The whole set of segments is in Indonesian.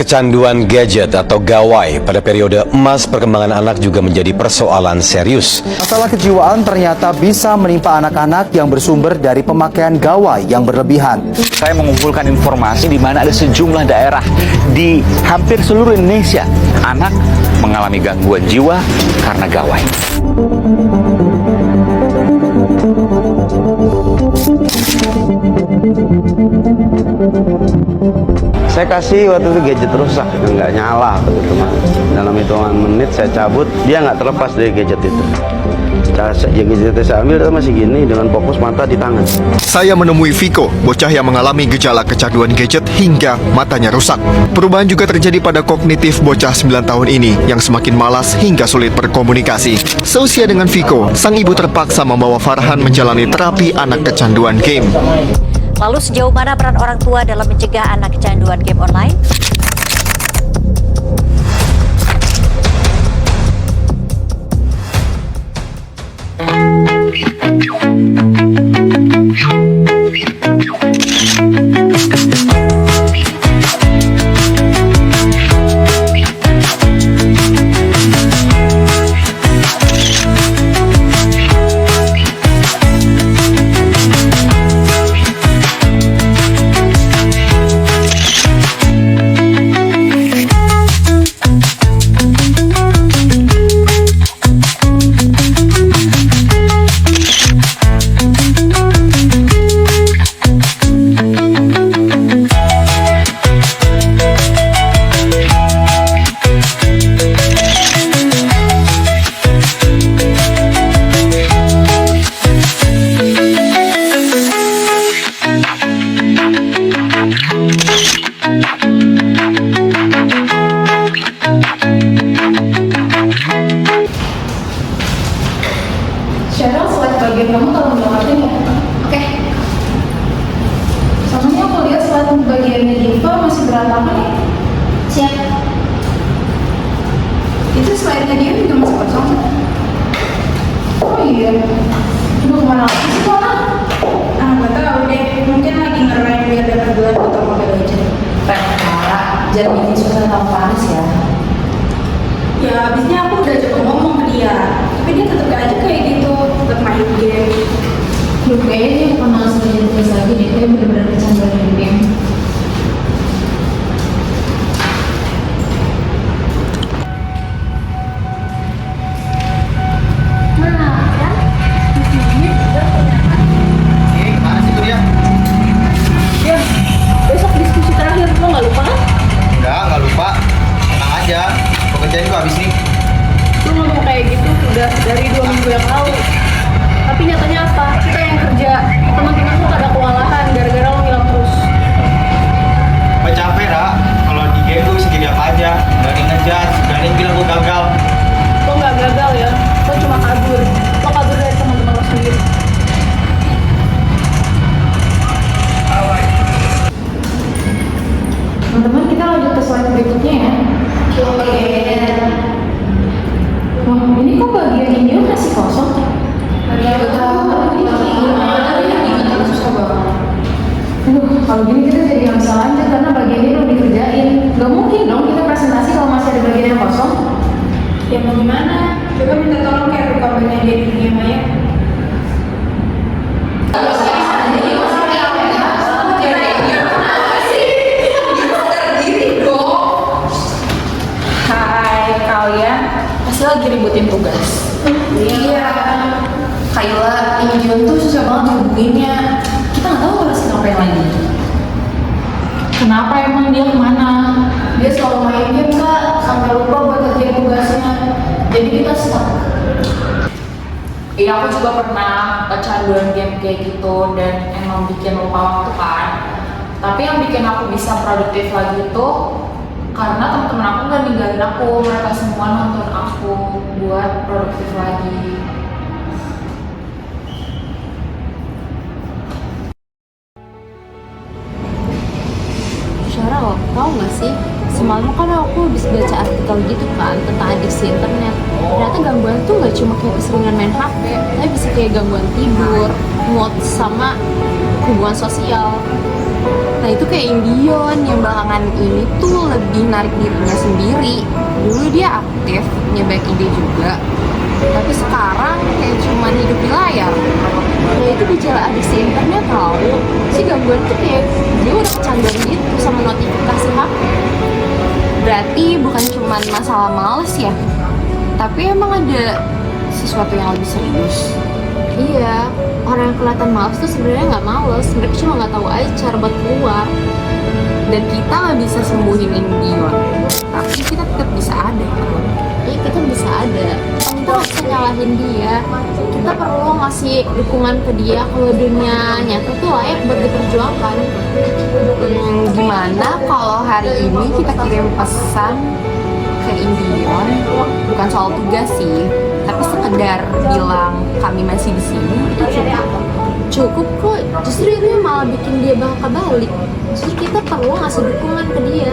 Kecanduan gadget atau gawai pada periode emas perkembangan anak juga menjadi persoalan serius. Masalah kejiwaan ternyata bisa menimpa anak-anak yang bersumber dari pemakaian gawai yang berlebihan. Saya mengumpulkan informasi di mana ada sejumlah daerah di hampir seluruh Indonesia anak mengalami gangguan jiwa karena gawai. Saya kasih waktu itu gadget rusak, nggak nyala waktu itu mas. Dalam hitungan menit saya cabut, dia nggak terlepas dari gadget itu. Gadget saya ambil itu masih gini dengan fokus mata di tangan. Saya menemui Viko, bocah yang mengalami gejala kecanduan gadget hingga matanya rusak. Perubahan juga terjadi pada kognitif bocah 9 tahun ini yang semakin malas hingga sulit berkomunikasi. Seusia dengan Viko, sang ibu terpaksa membawa Farhan menjalani terapi anak kecanduan game. Lalu sejauh mana peran orang tua dalam mencegah anak kecanduan game online? Cheryl, slide bagian kamu tolong diangkatin ya. Oke. Soalnya aku lihat slide bagiannya Diva masih berantakan ya. Siap. Itu slide-nya dia juga masih kosong. Oh iya. Aduh, kemana lagi sih tuh anak? Nggak tahu deh. Mungkin lagi ngerem biar dapat gelar atau Mobile Legends. Parah, jangan bikin susah sama Paris ya. Ya, abisnya aku udah coba ngomong ke dia, tapi dia tetep aja kayak gitu, tetep main game. Loh, kayaknya dia bukan malas kerja tugas lagi deh, dia bener-bener kecanduan di game. Mana kan? Ini udah ternyata. Gimana sih itu dia? Ya, besok diskusi terakhir, lo nggak lupa kan? Nggak lupa. Tenang aja, pekerjaan gue habis nih. Lu ngomong kayak gitu udah dari 2 minggu yang lalu. Tapi nyatanya apa? Kita yang kerja, teman-teman tuh pada kewalahan gara-gara lo ngilang terus. Gue capek, Ra. Kalau di game gue bisa jadi apa aja. Berani ngejudge, berani bilang gue gagal. Lo nggak gagal ya, lo cuma kabur. Lo kabur dari teman-teman lo sendiri. Teman-teman, kita lanjut ke slide berikutnya ya. Wah, ini kok bagian ini masih kosong? Aduh, kalau gini kita jadi nggak bisa lanjut karena bagian ini belum dikerjain. Gak mungkin dong kita presentasi kalau masih ada bagian yang kosong. Ya mau gimana? Coba minta tolong kayak buka bagian dia di dunia maya. Hai kalian, pasti lagi ributin tugas. Iya. Kayla, ini Dion tuh susah banget dihubunginnya. Kita nggak tahu harus ngapain lagi. Kenapa emang dia kemana? Dia selalu main game kak, sampai lupa buat kerjain tugasnya. Jadi kita stuck. Iya, aku juga pernah kecanduan game kayak gitu dan emang bikin lupa waktu kan. Tapi yang bikin aku bisa produktif lagi itu karena teman-teman aku nggak ninggalin aku, mereka semua nonton aku buat produktif lagi. Syara, tau gak sih? Semalam kan aku habis baca artikel gitu kan tentang adiksi internet. Ternyata gangguan tuh gak cuma kayak keseringan main HP, tapi bisa kayak gangguan tidur, mood, sama hubungan sosial. Nah itu kayak Indion yang belakangan ini tuh lebih narik dirinya sendiri. Dulu dia aktif, nyebaik ide juga, tapi sekarang kayak cuman hidup di layar. Ya itu gejala adiksi internet tau. Si gangguan tuh kayak dia udah kecanduan gitu sama notifikasi HP. Berarti bukan cuman masalah males ya, tapi emang ada sesuatu yang lebih serius. Iya, orang yang kelihatan malas tuh sebenarnya nggak males, mereka cuma nggak tahu aja cara buat keluar. Dan kita nggak bisa sembuhin Indion, tapi kita tetap bisa ada. Iya, kita bisa ada. Kita nggak bisa nyalahin dia. Kita perlu ngasih dukungan ke dia kalau dunia nyata tuh layak buat diperjuangkan. Gimana kalau hari ini kita kirim pesan ke Indion, bukan soal tugas sih, tapi sekedar bilang kami masih di sini, itu cukup kok. Justru itu yang malah bikin dia bangka balik. Jadi kita perlu ngasih dukungan ke dia.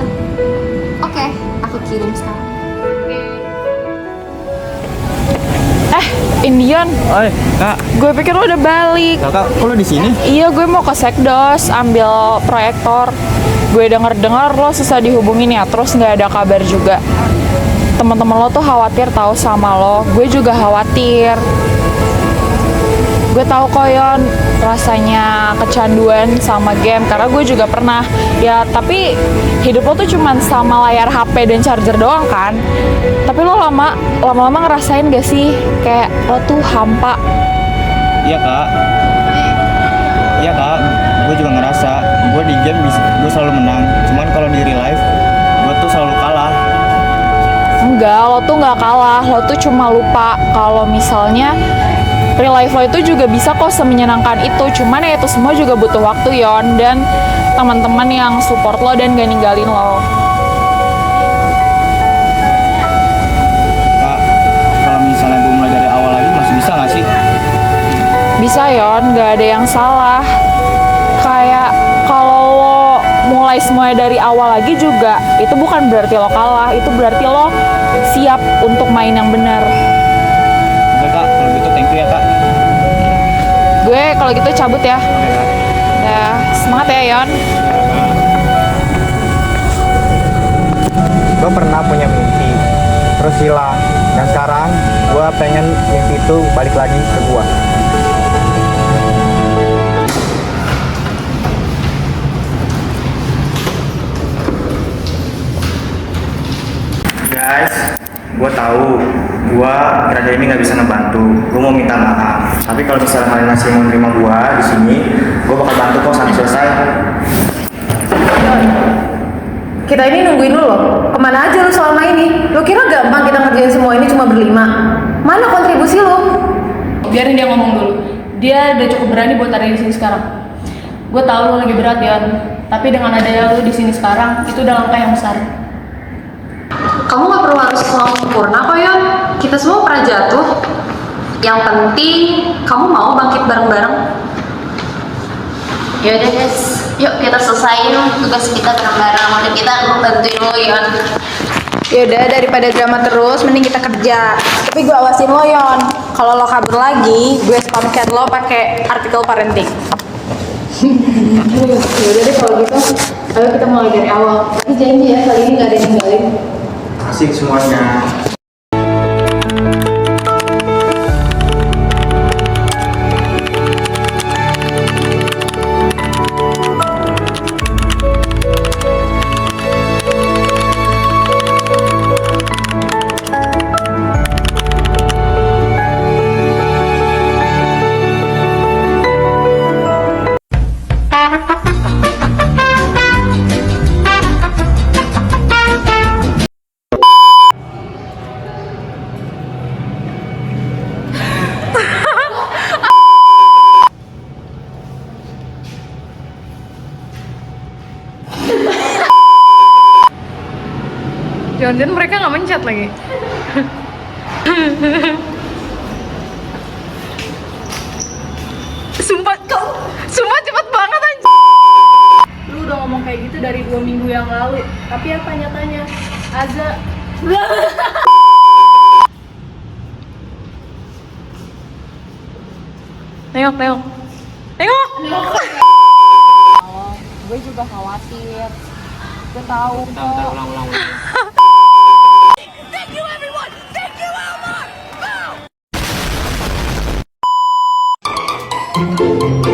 Oke, aku kirim sekarang. Indion, Oi, Kak. gue pikir lo udah balik. Kakak, kok lo di sini? Iya, gue mau ke Sekdos ambil proyektor. Gue denger-dengar lo susah dihubungin ya, terus nggak ada kabar juga. Teman-teman lo tuh khawatir tahu sama lo. Gue juga khawatir. Gue tahu kok Yon, rasanya kecanduan sama game karena gue juga pernah. Ya, tapi hidup lo tuh cuman sama layar HP dan charger doang kan. Tapi lo lama-lama ngerasain gak sih kayak lo tuh hampa? Iya, Kak. Iya, Kak. Gue juga ngerasa. Gue di game gue selalu menang. Cuman kalau di real life, gue tuh selalu kalah. Enggak, lo tuh nggak kalah. Lo tuh cuma lupa kalau misalnya real life lo itu juga bisa kok semenyenangkan itu. Cuman ya itu semua juga butuh waktu Yon, dan teman-teman yang support lo dan gak ninggalin lo. Kak, kalau misalnya gue mulai dari awal lagi masih bisa nggak sih? Bisa Yon, gak ada yang salah. Kayak kalau lo mulai semuanya dari awal lagi juga, itu bukan berarti lo kalah. Itu berarti lo siap untuk main yang benar. Oke, Kak. Kalau gitu thank you ya, Kak. Gue kalau gitu cabut ya. Oke, Kak. Ya, semangat ya Yon. Gue pernah punya mimpi, terus hilang. Dan sekarang gue pengen mimpi itu balik lagi ke gue. Guys, gue tahu gue kira ini nggak bisa ngebantu. Gue mau minta maaf. Tapi kalau misalnya kalian masih mau nerima gue di sini, gue bakal bantu kok sampai selesai. Kita ini nungguin lu loh. Kemana aja lu selama ini? Lu kira gampang kita ngerjain semua ini cuma berlima? Mana kontribusi lu? Biarin dia ngomong dulu. Dia udah cukup berani buat ada di sini sekarang. Gue tahu lo lagi berat Yon, tapi dengan adanya lo di sini sekarang itu udah langkah yang besar. Kamu gak perlu harus selalu sempurna kok Yon. Kita semua pernah jatuh. Yang penting kamu mau bangkit bareng-bareng. Yaudah guys, yuk kita selesaiin tugas kita bareng-bareng. Mungkin kita bantuin lo Yon. Yaudah, daripada drama terus, mending kita kerja. Tapi gue awasin lo Yon. Kalau lo kabur lagi, gue spam chat lo pakai artikel parenting. Yaudah deh kalau gitu, ayo kita mulai dari awal. Tapi janji ya, kali ini gak ada yang ninggalin. Asik semuanya. Jangan-jangan mereka nggak mencet lagi. Sumpah cepet banget aja. Lu udah ngomong kayak gitu dari 2 minggu yang lalu. Tapi apa nyatanya? Aza. Tengok. gue juga khawatir. Gue tahu kok. Bentar, ulang. Thank you, Elmore. Go!